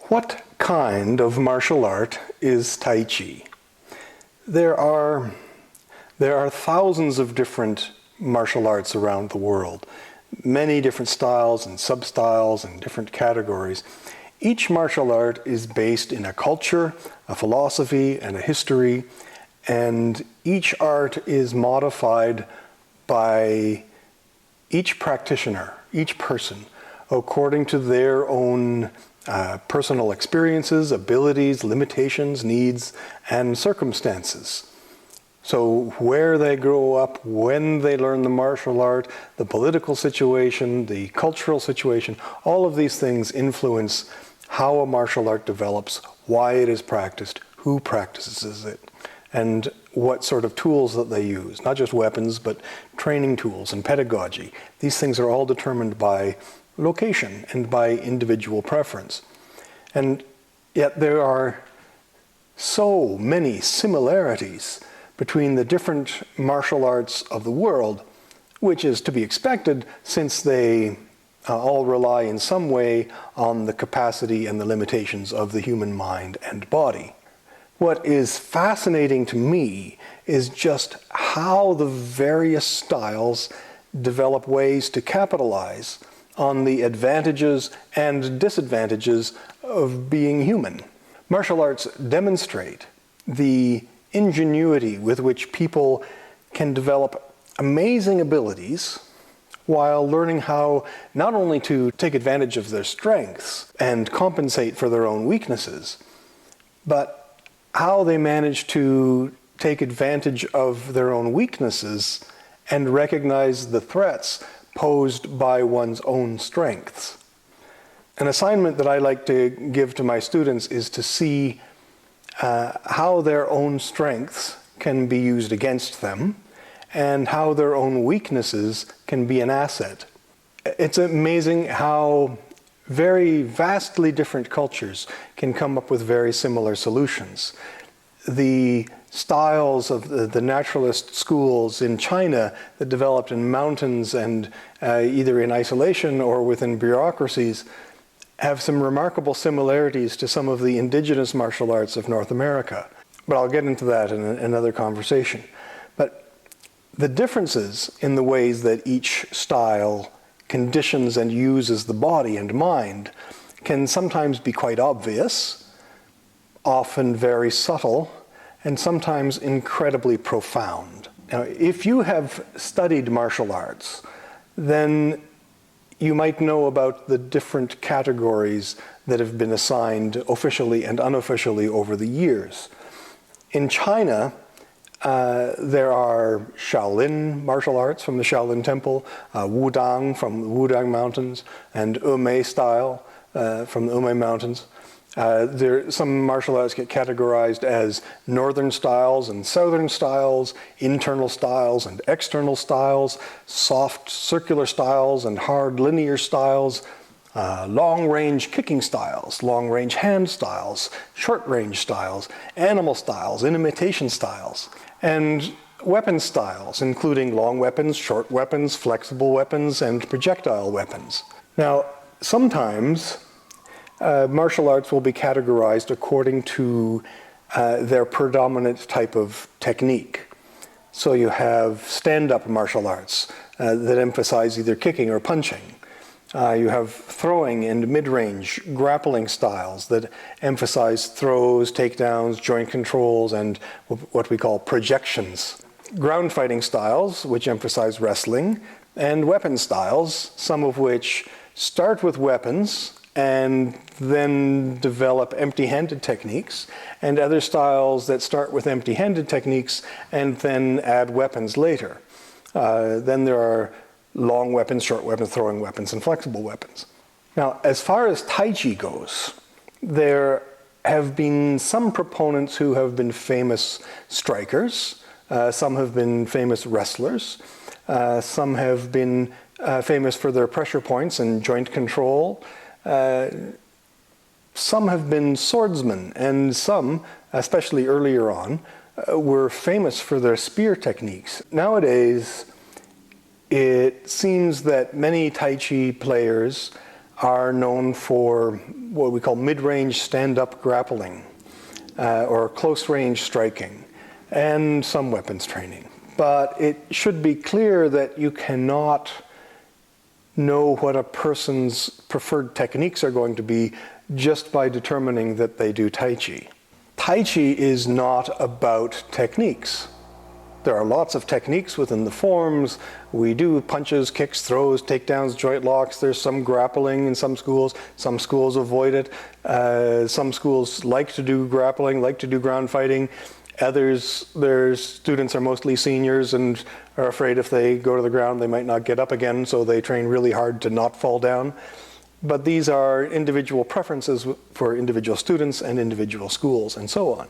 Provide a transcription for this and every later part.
What kind of martial art is Taiji? There are thousands of different martial arts around the world, many different styles and sub-styles and different categories. Each martial art is based in a culture, a philosophy, and a history, and each art is modified by each practitioner, each person, according to their own personal experiences, abilities, limitations, needs, and circumstances. So where they grow up, when they learn the martial art, the political situation, the cultural situation, all of these things influence how a martial art develops, why it is practiced, who practices it, and what sort of tools that they use. Not just weapons, but training tools and pedagogy. These things are all determined by location and by individual preference. And yet there are so many similarities between the different martial arts of the world, which is to be expected since they all rely in some way on the capacity and the limitations of the human mind and body. What is fascinating to me is just how the various styles develop ways to capitalize on the advantages and disadvantages of being human. Martial arts demonstrate the ingenuity with which people can develop amazing abilities while learning how not only to take advantage of their strengths and compensate for their own weaknesses, but how they manage to take advantage of their own weaknesses and recognize the threats posed by one's own strengths. An assignment that I like to give to my students is to see how their own strengths can be used against them and how their own weaknesses can be an asset. It's amazing how very vastly different cultures can come up with very similar solutions. The styles of the naturalist schools in China that developed in mountains and either in isolation or within bureaucracies have some remarkable similarities to some of the indigenous martial arts of North America. But I'll get into that in another conversation. But the differences in the ways that each style conditions and uses the body and mind can sometimes be quite obvious, often very subtle, and sometimes incredibly profound. Now, if you have studied martial arts, then you might know about the different categories that have been assigned officially and unofficially over the years. In China, there are Shaolin martial arts from the Shaolin Temple, Wudang from the Wudang Mountains, and Umei style from the Umei Mountains. Some martial arts get categorized as northern styles and southern styles, internal styles and external styles, soft circular styles and hard linear styles, long-range kicking styles, long-range hand styles, short-range styles, animal styles, imitation styles, and weapon styles, including long weapons, short weapons, flexible weapons, and projectile weapons. Now, sometimes martial arts will be categorized according to their predominant type of technique. So you have stand-up martial arts that emphasize either kicking or punching. You have throwing and mid-range grappling styles that emphasize throws, takedowns, joint controls, and what we call projections. Ground fighting styles, which emphasize wrestling, and weapon styles, some of which start with weapons and then develop empty-handed techniques, and other styles that start with empty-handed techniques and then add weapons later. Then there are long weapons, short weapons, throwing weapons, and flexible weapons. Now, as far as Taiji goes, there have been some proponents who have been famous strikers, some have been famous wrestlers, some have been famous for their pressure points and joint control. Some have been swordsmen, and some, especially earlier on, were famous for their spear techniques. Nowadays, it seems that many Tai Chi players are known for what we call mid-range stand-up grappling or close-range striking and some weapons training. But it should be clear that you cannot know what a person's preferred techniques are going to be just by determining that they do Tai Chi. Tai Chi is not about techniques. There are lots of techniques within the forms. We do punches, kicks, throws, takedowns, joint locks. There's some grappling in some schools. Some schools avoid it. Some schools like to do grappling, like to do ground fighting. Others, their students are mostly seniors and are afraid if they go to the ground they might not get up again, so they train really hard to not fall down. But these are individual preferences for individual students and individual schools and so on.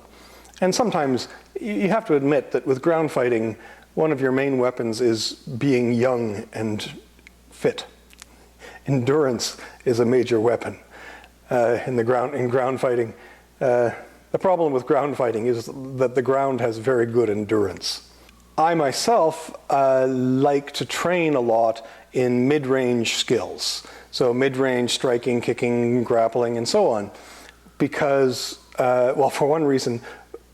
And sometimes you have to admit that with ground fighting, one of your main weapons is being young and fit. Endurance is a major weapon in ground fighting. The problem with ground fighting is that the ground has very good endurance. I myself like to train a lot in mid-range skills. So mid-range striking, kicking, grappling, and so on. Because, well, for one reason,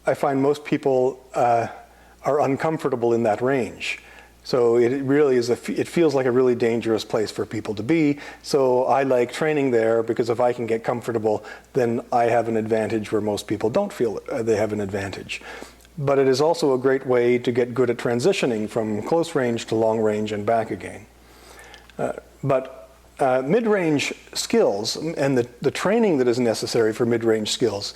I find most people are uncomfortable in that range. So it really is, it feels like a really dangerous place for people to be. So I like training there because if I can get comfortable, then I have an advantage where most people don't feel they have an advantage. But it is also a great way to get good at transitioning from close range to long range and back again. But mid-range skills and the training that is necessary for mid-range skills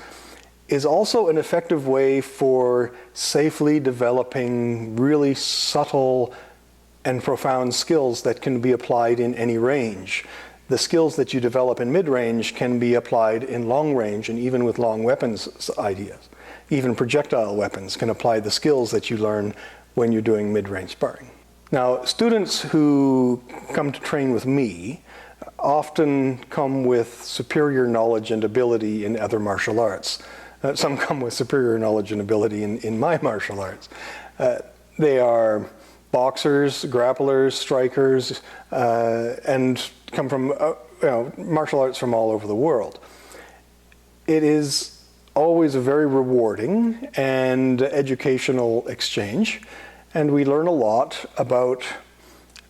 is also an effective way for safely developing really subtle and profound skills that can be applied in any range. The skills that you develop in mid-range can be applied in long range and even with long weapons ideas. Even projectile weapons can apply the skills that you learn when you're doing mid-range sparring. Now, students who come to train with me often come with superior knowledge and ability in other martial arts. Some come with superior knowledge and ability in my martial arts. They are boxers, grapplers, strikers, and come from martial arts from all over the world. It is always a very rewarding and educational exchange, and we learn a lot about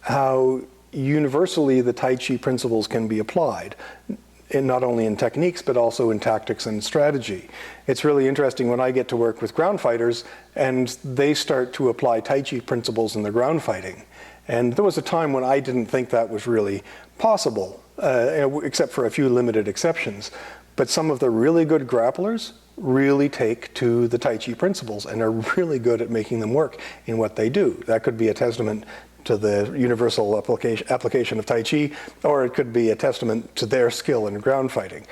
how universally the Tai Chi principles can be applied. Not only in techniques, but also in tactics and strategy. It's really interesting when I get to work with ground fighters and they start to apply Tai Chi principles in the ground fighting. And there was a time when I didn't think that was really possible, except for a few limited exceptions. But some of the really good grapplers really take to the Tai Chi principles and are really good at making them work in what they do. That could be a testament to the universal application of Tai Chi, or it could be a testament to their skill in ground fighting.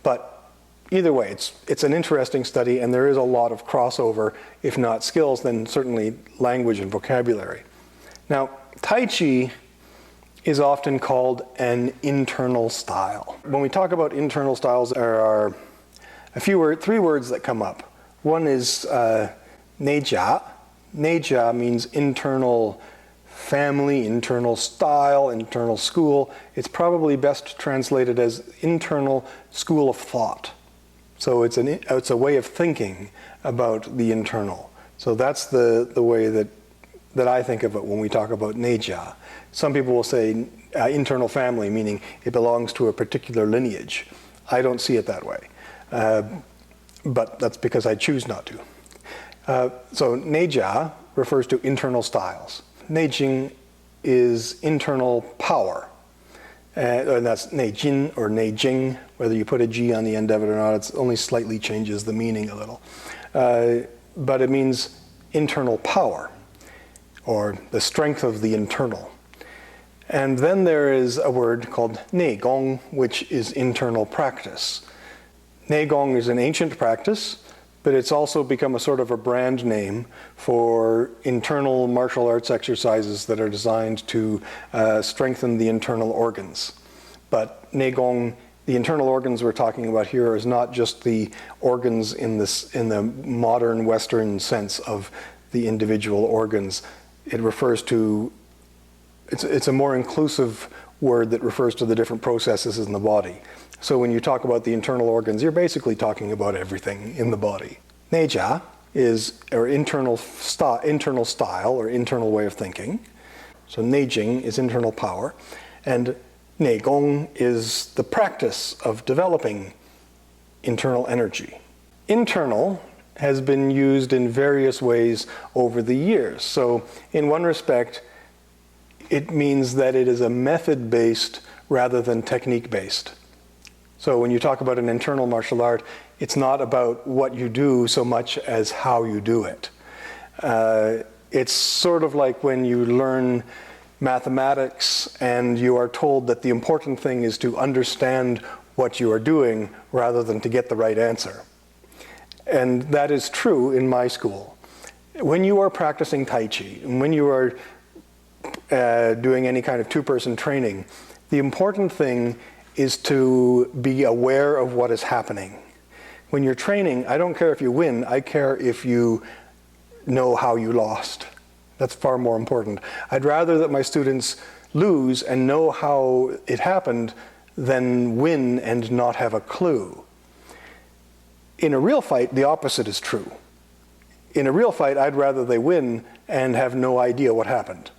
But either way, it's an interesting study, and there is a lot of crossover, if not skills, then certainly language and vocabulary. Now, Tai Chi is often called an internal style. When we talk about internal styles, there are three words that come up. One is Neijia. Neijia means internal family, internal style, internal school. It's probably best translated as internal school of thought. So it's a way of thinking about the internal. So that's the way that I think of it when we talk about Neijia. Some people will say internal family, meaning it belongs to a particular lineage. I don't see it that way, but that's because I choose not to. So Neijia refers to internal styles. Neijing is internal power, and that's Neijin or Neijing. Whether you put a G on the end of it or not, it only slightly changes the meaning a little. But it means internal power, or the strength of the internal. And then there is a word called Neigong, which is internal practice. Neigong is an ancient practice, but it's also become a sort of a brand name for internal martial arts exercises that are designed to strengthen the internal organs. But Neigong, the internal organs we're talking about here, is not just the organs in the modern Western sense of the individual organs. It refers to, it's a more inclusive word that refers to the different processes in the body. So when you talk about the internal organs, you're basically talking about everything in the body. Neijia is our internal style or internal way of thinking. So neijing is internal power, and neigong is the practice of developing internal energy. Internal has been used in various ways over the years. So in one respect, it means that it is a method-based rather than technique-based. So when you talk about an internal martial art, it's not about what you do so much as how you do it. It's sort of like when you learn mathematics and you are told that the important thing is to understand what you are doing rather than to get the right answer. And that is true in my school. When you are practicing Tai Chi, and when you are doing any kind of two-person training, the important thing is to be aware of what is happening. When you're training, I don't care if you win, I care if you know how you lost. That's far more important. I'd rather that my students lose and know how it happened than win and not have a clue. In a real fight, the opposite is true. In a real fight, I'd rather they win and have no idea what happened.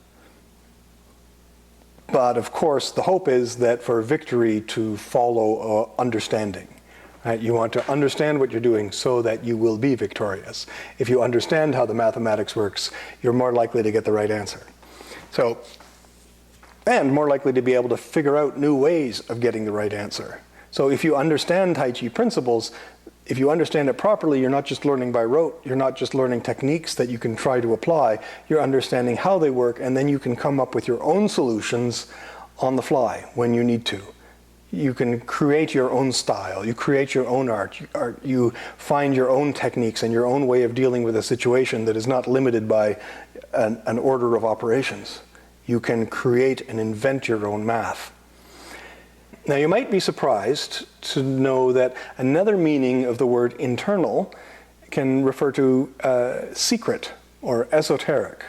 But of course, the hope is that for victory to follow understanding. Right? You want to understand what you're doing so that you will be victorious. If you understand how the mathematics works, you're more likely to get the right answer. So, and more likely to be able to figure out new ways of getting the right answer. So if you understand Tai Chi principles, if you understand it properly, you're not just learning by rote, you're not just learning techniques that you can try to apply, you're understanding how they work, and then you can come up with your own solutions on the fly when you need to. You can create your own style, you create your own art, you find your own techniques and your own way of dealing with a situation that is not limited by an order of operations. You can create and invent your own math. Now you might be surprised to know that another meaning of the word internal can refer to secret or esoteric.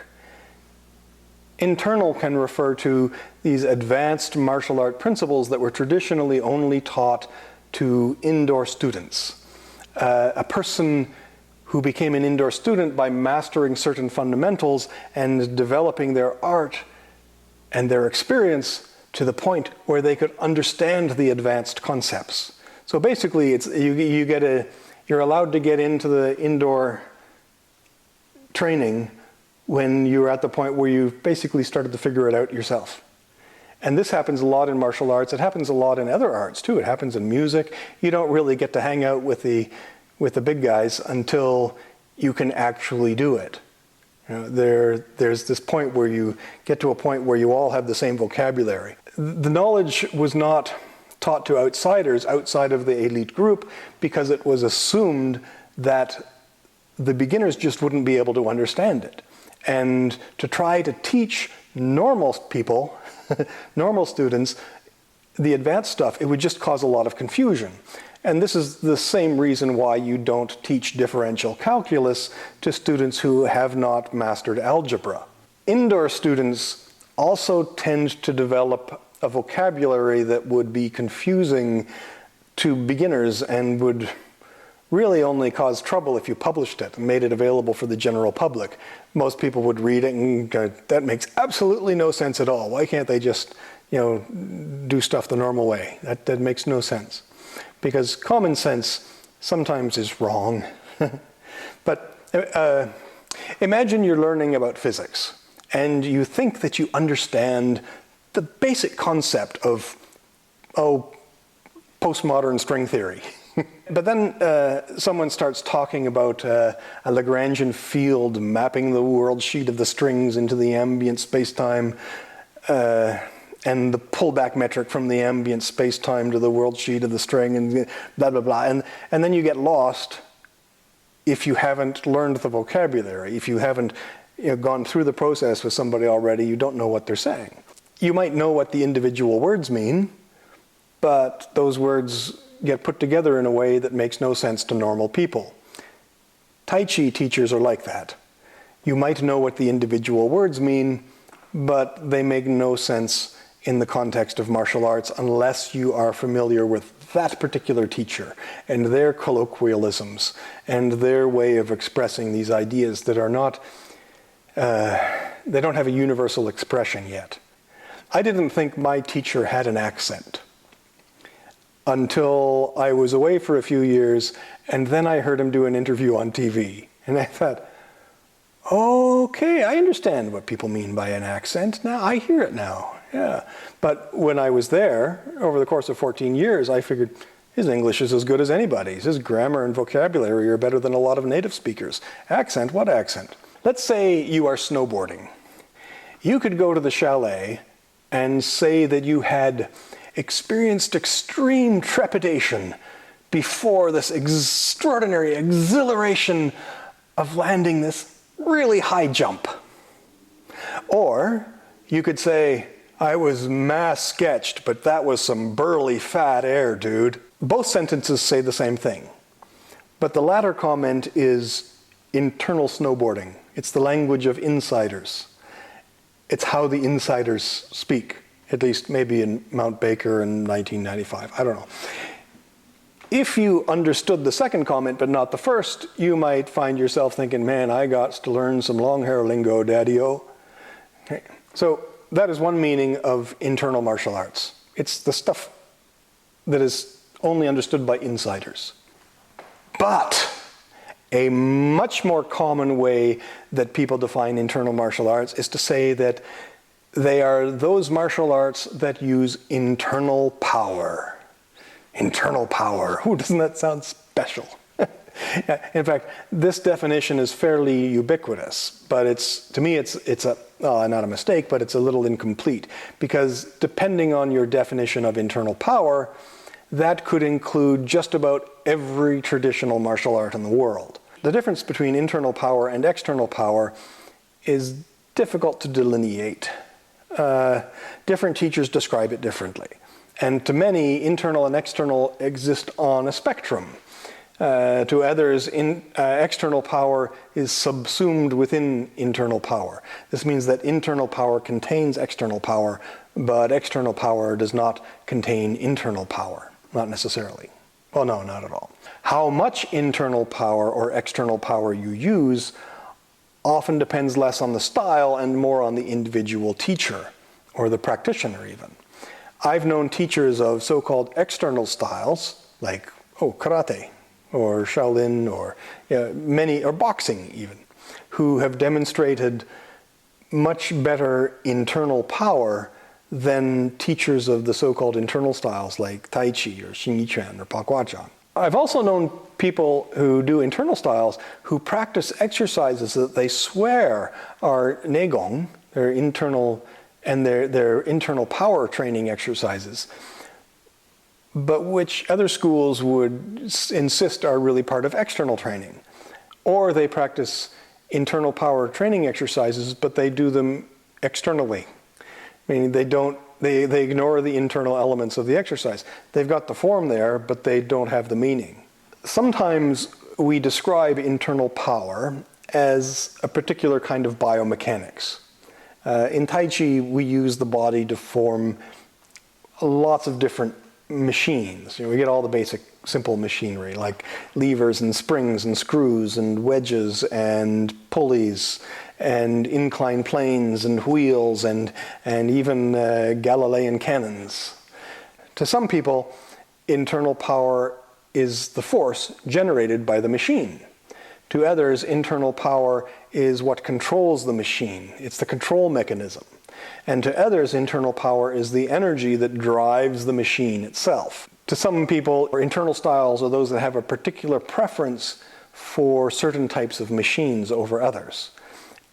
Internal can refer to these advanced martial art principles that were traditionally only taught to indoor students. A person who became an indoor student by mastering certain fundamentals and developing their art and their experience to the point where they could understand the advanced concepts. So basically, it's, you're allowed to get into the indoor training when you're at the point where you've basically started to figure it out yourself. And this happens a lot in martial arts. It happens a lot in other arts too. It happens in music. You don't really get to hang out with the big guys until you can actually do it. You know, there's this point where you get to a point where you all have the same vocabulary. The knowledge was not taught to outsiders outside of the elite group because it was assumed that the beginners just wouldn't be able to understand it. And to try to teach normal people, normal students, the advanced stuff, it would just cause a lot of confusion. And this is the same reason why you don't teach differential calculus to students who have not mastered algebra. Indoor students also tend to develop a vocabulary that would be confusing to beginners and would really only cause trouble if you published it and made it available for the general public. Most people would read it and go, that makes absolutely no sense at all. Why can't they just, do stuff the normal way? That makes no sense. Because common sense sometimes is wrong. But imagine you're learning about physics and you think that you understand the basic concept of, postmodern string theory. But then someone starts talking about a Lagrangian field mapping the world sheet of the strings into the ambient space-time and the pullback metric from the ambient space-time to the world sheet of the string and blah, blah, blah. And then you get lost if you haven't learned the vocabulary. If you haven't gone through the process with somebody already, you don't know what they're saying. You might know what the individual words mean, but those words get put together in a way that makes no sense to normal people. Tai Chi teachers are like that. You might know what the individual words mean, but they make no sense in the context of martial arts unless you are familiar with that particular teacher and their colloquialisms and their way of expressing these ideas that are not, they don't have a universal expression yet. I didn't think my teacher had an accent until I was away for a few years, and then I heard him do an interview on TV. And I thought, okay, I understand what people mean by an accent now. I hear it now, yeah. But when I was there, over the course of 14 years, I figured his English is as good as anybody's. His grammar and vocabulary are better than a lot of native speakers. Accent, what accent? Let's say you are snowboarding. You could go to the chalet and say that you had experienced extreme trepidation before this extraordinary exhilaration of landing this really high jump. Or you could say, I was mass sketched, but that was some burly fat air, dude. Both sentences say the same thing. But the latter comment is internal snowboarding. It's the language of insiders. It's how the insiders speak, at least maybe in Mount Baker in 1995. I don't know. If you understood the second comment but not the first, you might find yourself thinking, man, I got to learn some long hair lingo, daddy-o. Okay. So that is one meaning of internal martial arts. It's the stuff that is only understood by insiders. But a much more common way that people define internal martial arts is to say that they are those martial arts that use internal power. Internal power. Ooh, doesn't that sound special? In fact, this definition is fairly ubiquitous, but to me it's not a mistake, but it's a little incomplete, because depending on your definition of internal power, that could include just about every traditional martial art in the world. The difference between internal power and external power is difficult to delineate. Different teachers describe it differently. And to many, internal and external exist on a spectrum. To others, external power is subsumed within internal power. This means that internal power contains external power, but external power does not contain internal power. Not necessarily. Well, no, not at all. How much internal power or external power you use often depends less on the style and more on the individual teacher, or the practitioner even. I've known teachers of so-called external styles, like karate, or Shaolin, or or boxing even, who have demonstrated much better internal power than teachers of the so-called internal styles like Taiji or Xingyiquan or Paguazhang. I've also known people who do internal styles who practice exercises that they swear are neigong, their internal power training exercises, but which other schools would insist are really part of external training. Or they practice internal power training exercises, but they do them externally. Meaning they ignore the internal elements of the exercise. They've got the form there, but they don't have the meaning. Sometimes we describe internal power as a particular kind of biomechanics. In Taiji, we use the body to form lots of different machines. We get all the basic simple machinery like levers and springs and screws and wedges and pulleys and inclined planes and wheels and even Galilean cannons. To some people, internal power is the force generated by the machine. To others, internal power is what controls the machine. It's the control mechanism. And to others, internal power is the energy that drives the machine itself. To some people, internal styles are those that have a particular preference for certain types of machines over others.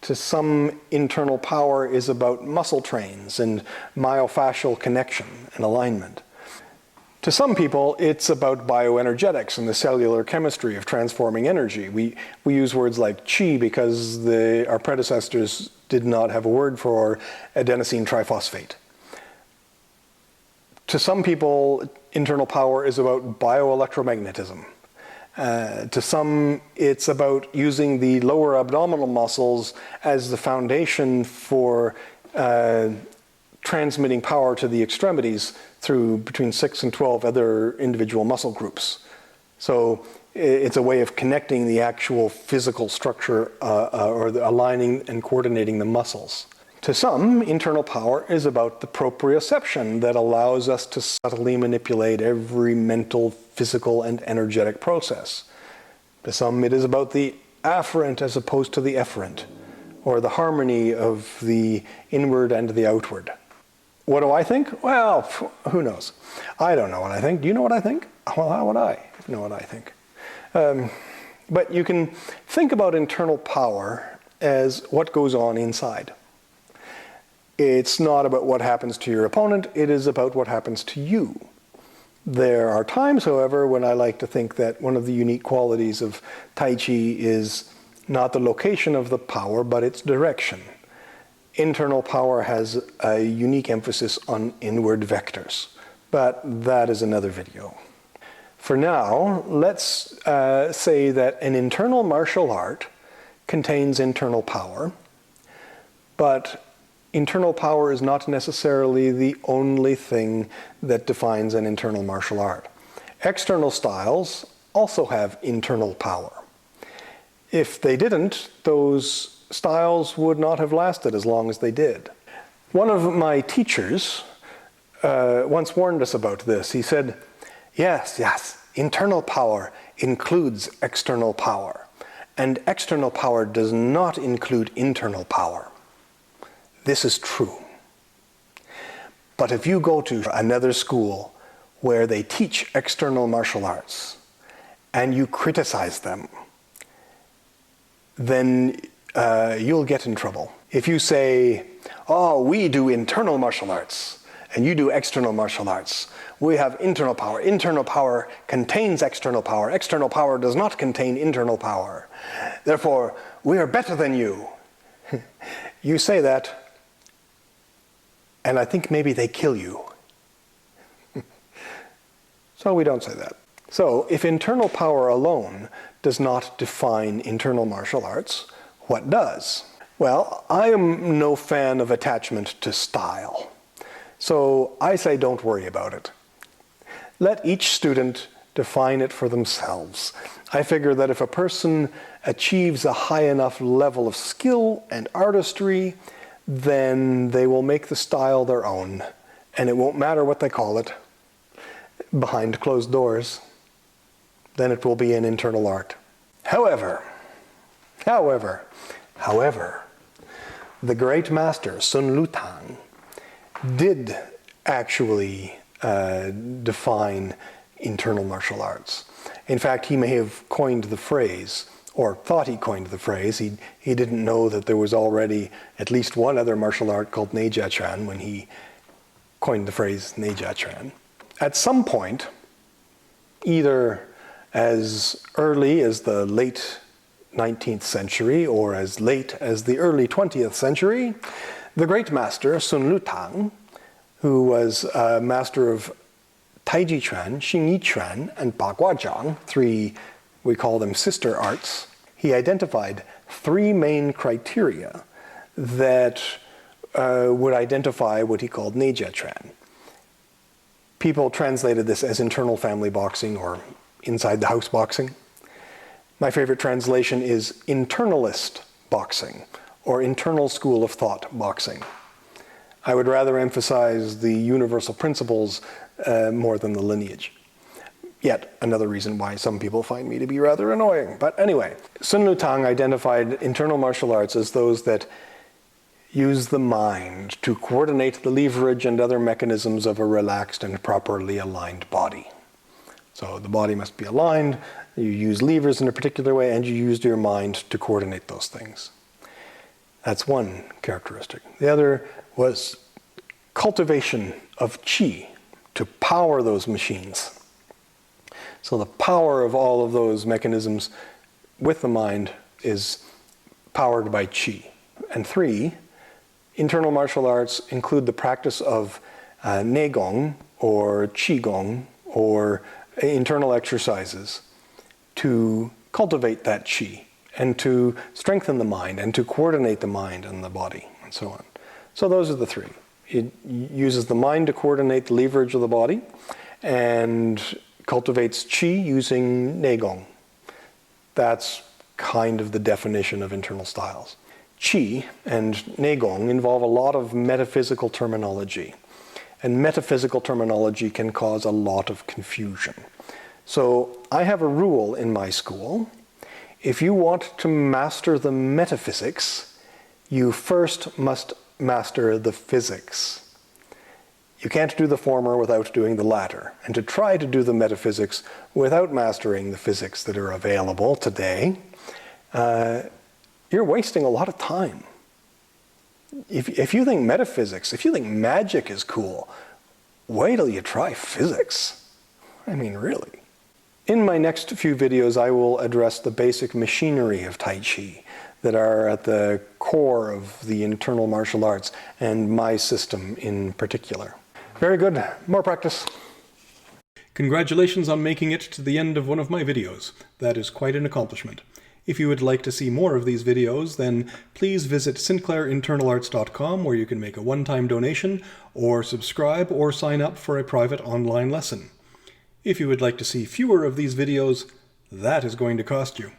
To some, internal power is about muscle trains and myofascial connection and alignment. To some people, it's about bioenergetics and the cellular chemistry of transforming energy. We use words like qi because our predecessors did not have a word for adenosine triphosphate. To some people, internal power is about bioelectromagnetism. To some, it's about using the lower abdominal muscles as the foundation for transmitting power to the extremities through between 6 and 12 other individual muscle groups. So it's a way of connecting the actual physical structure or aligning and coordinating the muscles. To some, internal power is about the proprioception that allows us to subtly manipulate every mental, physical, and energetic process. To some, it is about the afferent as opposed to the efferent, or the harmony of the inward and the outward. What do I think? Well, who knows? I don't know what I think. Do you know what I think? Well, how would I know what I think? But you can think about internal power as what goes on inside. It's not about what happens to your opponent, it is about what happens to you. There are times, however, when I like to think that one of the unique qualities of Taiji is not the location of the power, but its direction. Internal power has a unique emphasis on inward vectors, but that is another video. For now, let's say that an internal martial art contains internal power, but internal power is not necessarily the only thing that defines an internal martial art. External styles also have internal power. If they didn't, those styles would not have lasted as long as they did. One of my teachers once warned us about this. He said, yes, internal power includes external power, and external power does not include internal power. This is true. But if you go to another school where they teach external martial arts and you criticize them, then you'll get in trouble. If you say, oh, we do internal martial arts and you do external martial arts, we have internal power contains external power does not contain internal power. Therefore, we are better than you. You say that, and I think maybe they kill you. So we don't say that. So if internal power alone does not define internal martial arts, what does? Well, I am no fan of attachment to style. So I say don't worry about it. Let each student define it for themselves. I figure that if a person achieves a high enough level of skill and artistry, then they will make the style their own, and it won't matter what they call it behind closed doors. Then it will be an internal art. However, the great master Sun Lutang did actually define internal martial arts. In fact, he may have coined the phrase, or thought he coined the phrase. He didn't know that there was already at least one other martial art called Neijia-chan when he coined the phrase Neijia-chan. At some point, either as early as the late 19th century or as late as the early 20th century, the great master Sun Lutang, who was a master of Taiji Chuan, Xingyi Chuan, and Baguazhang, three, we call them sister arts, he identified three main criteria that would identify what he called Neijia-chuan. People translated this as internal family boxing or inside the house boxing. My favorite translation is internalist boxing or internal school of thought boxing. I would rather emphasize the universal principles more than the lineage. Yet another reason why some people find me to be rather annoying. But anyway, Sun Lutang identified internal martial arts as those that use the mind to coordinate the leverage and other mechanisms of a relaxed and properly aligned body. So the body must be aligned, you use levers in a particular way, and you use your mind to coordinate those things. That's one characteristic. The other was cultivation of qi to power those machines. So the power of all of those mechanisms with the mind is powered by qi. And three, internal martial arts include the practice of neigong or qigong or internal exercises to cultivate that qi and to strengthen the mind and to coordinate the mind and the body and so on. So those are the three. It uses the mind to coordinate the leverage of the body and cultivates qi using neigong. That's kind of the definition of internal styles. Qi and neigong involve a lot of metaphysical terminology, and metaphysical terminology can cause a lot of confusion. So I have a rule in my school. If you want to master the metaphysics, you first must master the physics. You can't do the former without doing the latter. And to try to do the metaphysics without mastering the physics that are available today, you're wasting a lot of time. If you think metaphysics, if you think magic is cool, wait till you try physics. I mean, really. In my next few videos, I will address the basic machinery of Tai Chi that are at the core of the internal martial arts and my system in particular. Very good. More practice. Congratulations on making it to the end of one of my videos. That is quite an accomplishment. If you would like to see more of these videos, then please visit sinclairinternal.arts.com, where you can make a one-time donation, or subscribe or sign up for a private online lesson. If you would like to see fewer of these videos, that is going to cost you.